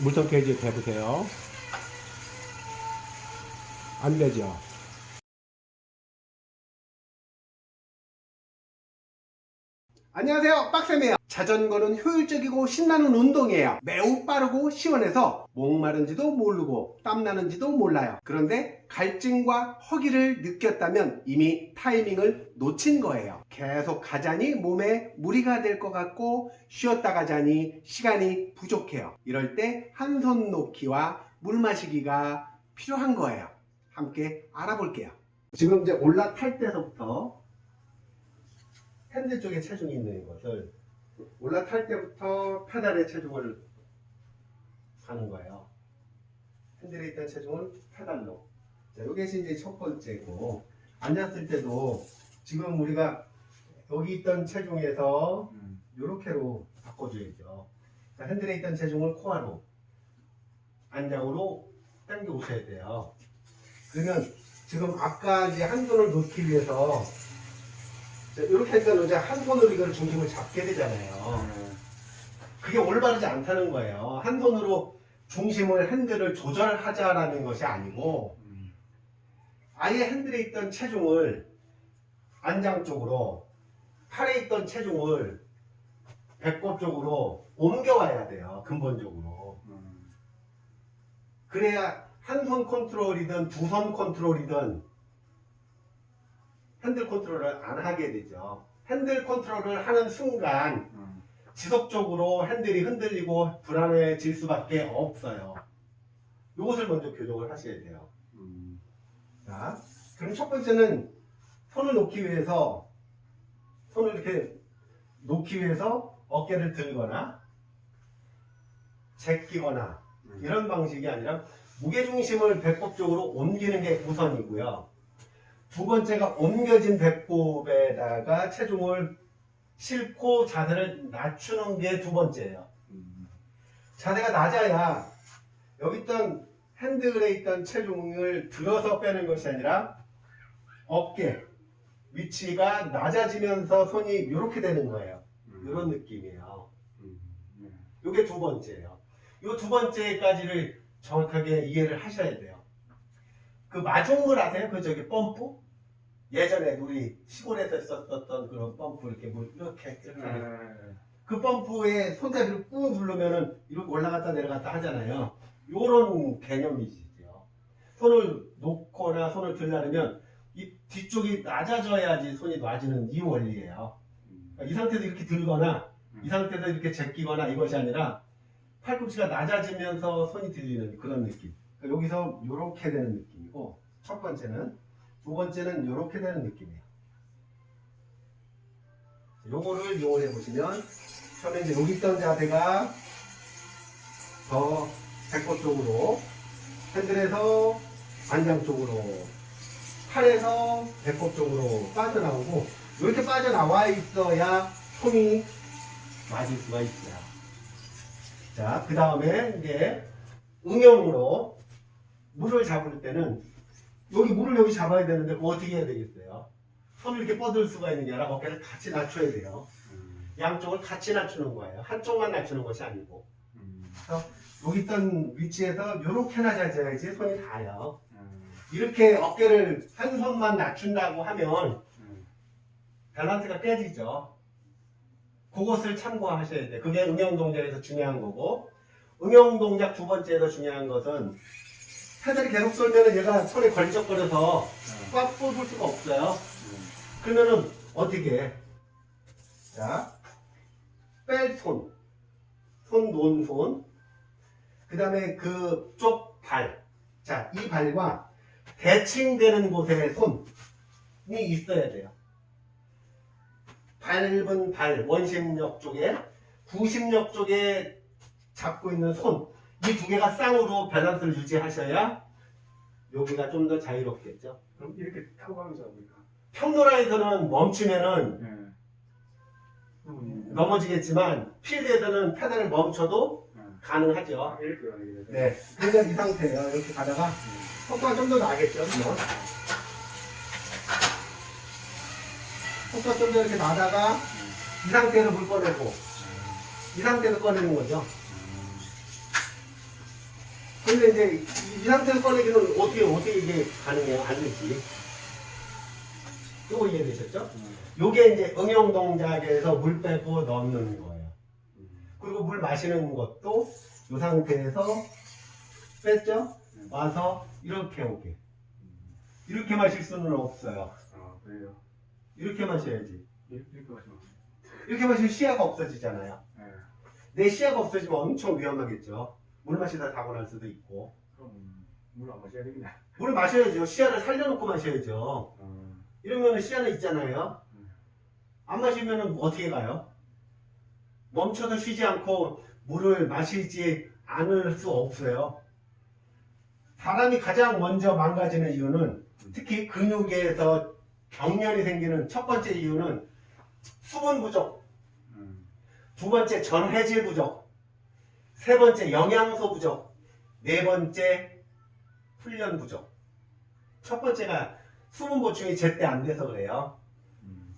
물통 게이지 대보세요. 안 되죠? 안녕하세요, 빡쌤이에요. 자전거는 효율적이고 신나는 운동이에요. 매우 빠르고 시원해서 목마른지도 모르고 땀나는지도 몰라요. 그런데 갈증과 허기를 느꼈다면 이미 타이밍을 놓친 거예요. 계속 가자니 몸에 무리가 될 것 같고 쉬었다 가자니 시간이 부족해요. 이럴 때 한 손 놓기와 물 마시기가 필요한 거예요. 함께 알아볼게요. 지금 이제 올라탈 때서부터 핸들 쪽에 체중이 있는 것을 올라탈 때부터 페달에 체중을 가는 거예요. 핸들에 있던 체중을 페달로. 자, 이것이 이제 첫 번째고, 앉았을 때도 지금 우리가 여기 있던 체중에서 요렇게로 바꿔줘야죠. 자, 핸들에 있던 체중을 코어로, 안장으로 당겨 오셔야 돼요. 그러면 지금 아까 이제 한 손을 놓기 위해서 이렇게 해서 이제 한 손으로 이걸 중심을 잡게 되잖아요. 그게 올바르지 않다는 거예요. 한 손으로 중심을 핸들을 조절하자라는 것이 아니고 아예 핸들에 있던 체중을 안장 쪽으로, 팔에 있던 체중을 배꼽 쪽으로 옮겨와야 돼요. 근본적으로. 그래야 한 손 컨트롤이든 두 손 컨트롤이든 핸들 컨트롤을 안 하게 되죠. 핸들 컨트롤을 하는 순간 지속적으로 핸들이 흔들리고 불안해질 수밖에 없어요. 이것을 먼저 교정을 하셔야 돼요. 자, 그럼 첫 번째는 손을 놓기 위해서, 손을 이렇게 놓기 위해서 어깨를 들거나 제끼거나 이런 방식이 아니라 무게중심을 배꼽 쪽으로 옮기는 게 우선이고요. 두 번째가 옮겨진 배꼽에다가 체중을 싣고 자세를 낮추는 게 두 번째예요. 자세가 낮아야 여기 있던 핸들에 있던 체중을 들어서 빼는 것이 아니라 어깨 위치가 낮아지면서 손이 이렇게 되는 거예요. 이런 느낌이에요. 이게 두 번째예요. 이 두 번째까지를 정확하게 이해를 하셔야 돼요. 그 마중물 아세요? 그 저기 펌프? 예전에 우리 시골에서 썼던 그런 펌프, 이렇게 물 이렇게 그 펌프에 손잡이를 꾹 누르면은 이렇게 올라갔다 내려갔다 하잖아요. 요런 개념이시죠. 손을 놓거나 손을 들려면 이 뒤쪽이 낮아져야지 손이 놔지는 이 원리예요. 그러니까 이 상태에서 이렇게 들거나 이 상태에서 이렇게 제끼거나 이것이 아니라 팔꿈치가 낮아지면서 손이 들리는 그런 느낌. 그러니까 여기서 이렇게 되는 느낌이고, 첫 번째는, 두 번째는 이렇게 되는 느낌이에요. 요거를 이용해 보시면 처음에 이제 여기 있던 자세가 더 배꼽 쪽으로, 핸들에서 안장 쪽으로, 팔에서 배꼽 쪽으로 빠져나오고, 이렇게 빠져나와 있어야 손이 맞을 수가 있어요. 자, 그 다음에 이제 응용으로 물을 잡을 때는 여기 물을 여기 잡아야 되는데 그거 어떻게 해야 되겠어요? 손을 이렇게 뻗을 수가 있는 게 아니라 어깨를 같이 낮춰야 돼요. 양쪽을 같이 낮추는 거예요. 한쪽만 낮추는 것이 아니고. 그래서 여기 있던 위치에서 이렇게 낮아져야지 손이 닿아요. 이렇게 어깨를 한 손만 낮춘다고 하면 밸런스가 깨지죠. 그것을 참고하셔야 돼요. 그게 응용 동작에서 중요한 거고, 응용 동작 두 번째에서 중요한 것은 페달이 계속 쏠면 얘가 손에 걸적거려서 꽉 뽑을 수가 없어요. 그러면은 어떻게 해? 자, 뺄 손, 손 놓은 손, 그 다음에 그쪽 발. 자, 이 발과 대칭되는 곳에 손이 있어야 돼요. 밟은 발, 원심력 쪽에, 구심력 쪽에 잡고 있는 손, 이 두 개가 쌍으로 밸런스를 유지하셔야 여기가 좀 더 자유롭겠죠. 그럼 이렇게 타고 가면서 우리가 평로라에서는 멈추면은 넘어지겠지만 필드에서는 페달을 멈춰도 가능하죠. 이렇게 가는 게 네, 그러니까 이 상태예요. 이렇게 가다가 속도가 좀 더 나겠죠. 속도가 좀 더 이렇게 나다가 이 상태로 물 꺼내고 이 상태에서 꺼내는 거죠. 근데 이제 이 상태에서 꺼내기는 어떻게 이게 가능해요? 안 되지. 요거 이해되셨죠? 요게 이제 응용 동작에서 물 빼고 넣는 거예요. 그리고 물 마시는 것도 이 상태에서 뺐죠? 와서 이렇게 오게. 이렇게 마실 수는 없어요. 아, 그래요. 이렇게 마셔야지. 이렇게 마시면. 이렇게 마시면 시야가 없어지잖아요. 네. 내 시야가 없어지면 엄청 위험하겠죠. 물 마시다 사고 날 수도 있고. 그럼 물 안 마셔야 되겠네. 물을 마셔야죠. 시야를 살려놓고 마셔야죠. 아, 이러면 시야는 있잖아요. 안 마시면 어떻게 가요? 멈춰서 쉬지 않고 물을 마시지 않을 수 없어요. 사람이 가장 먼저 망가지는 이유는 특히 근육에서 경련이 생기는 첫 번째 이유는 수분 부족, 두 번째 전해질 부족, 세 번째 영양소 부족, 네 번째 훈련 부족. 첫 번째가 수분 보충이 제때 안 돼서 그래요.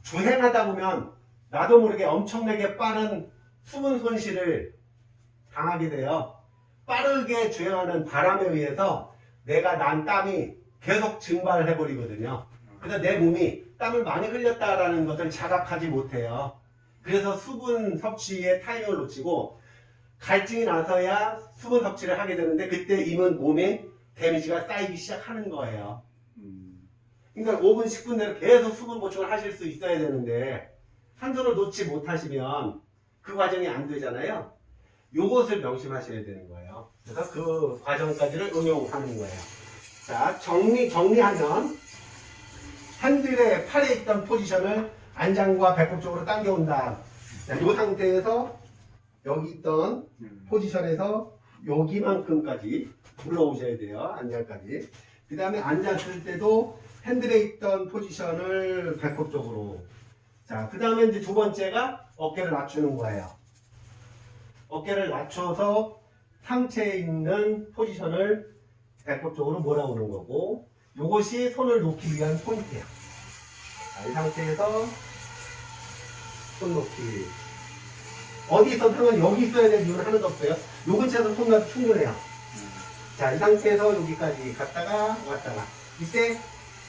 주행하다 보면 나도 모르게 엄청나게 빠른 수분 손실을 당하게 돼요. 빠르게 주행하는 바람에 의해서 내가 난 땀이 계속 증발을 해버리거든요. 그래서 내 몸이 땀을 많이 흘렸다라는 것을 자각하지 못해요. 그래서 수분 섭취의 타이밍을 놓치고 갈증이 나서야 수분 섭취를 하게 되는데 그때 이미 몸에 데미지가 쌓이기 시작하는 거예요. 그러니까 5분, 10분 내로 계속 수분 보충을 하실 수 있어야 되는데 한도를 놓지 못하시면 그 과정이 안 되잖아요. 요것을 명심하셔야 되는 거예요. 그래서 그 과정까지를 응용하는 거예요. 자, 정리하면 핸들의 팔에 있던 포지션을 안장과 배꼽 쪽으로 당겨온다. 자, 이 상태에서 여기 있던 포지션에서 여기만큼까지 올라오셔야 돼요. 안장까지. 그 다음에 앉았을 때도 핸들에 있던 포지션을 배꼽 쪽으로. 자, 그 다음에 이제 두 번째가 어깨를 낮추는 거예요. 어깨를 낮춰서 상체에 있는 포지션을 배꼽 쪽으로 몰아오는 거고, 이것이 손을 놓기 위한 포인트예요. 자, 이 상태에서 손 놓기. 어디 있어서는 여기 있어야 될 이유는 하나도 없어요. 요 근처에서 손 놔도 충분해요. 자, 이 상태에서 여기까지 갔다가 왔다가. 이때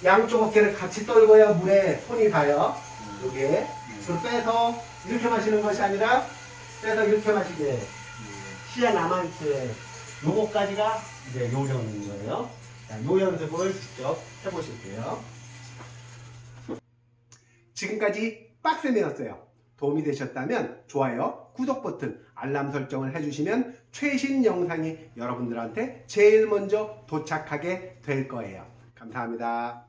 양쪽 어깨를 같이 떨궈야 물에 손이 닿아요. 요게. 그걸 빼서 이렇게 마시는 것이 아니라 빼서 이렇게 마시게. 시야 남아있을 때 요거까지가 이제 요령인 거예요. 자, 요 연습을 직접 해보실게요. 지금까지 빡셈이었어요. 도움이 되셨다면 좋아요, 구독 버튼, 알람 설정을 해주시면 최신 영상이 여러분들한테 제일 먼저 도착하게 될 거예요. 감사합니다.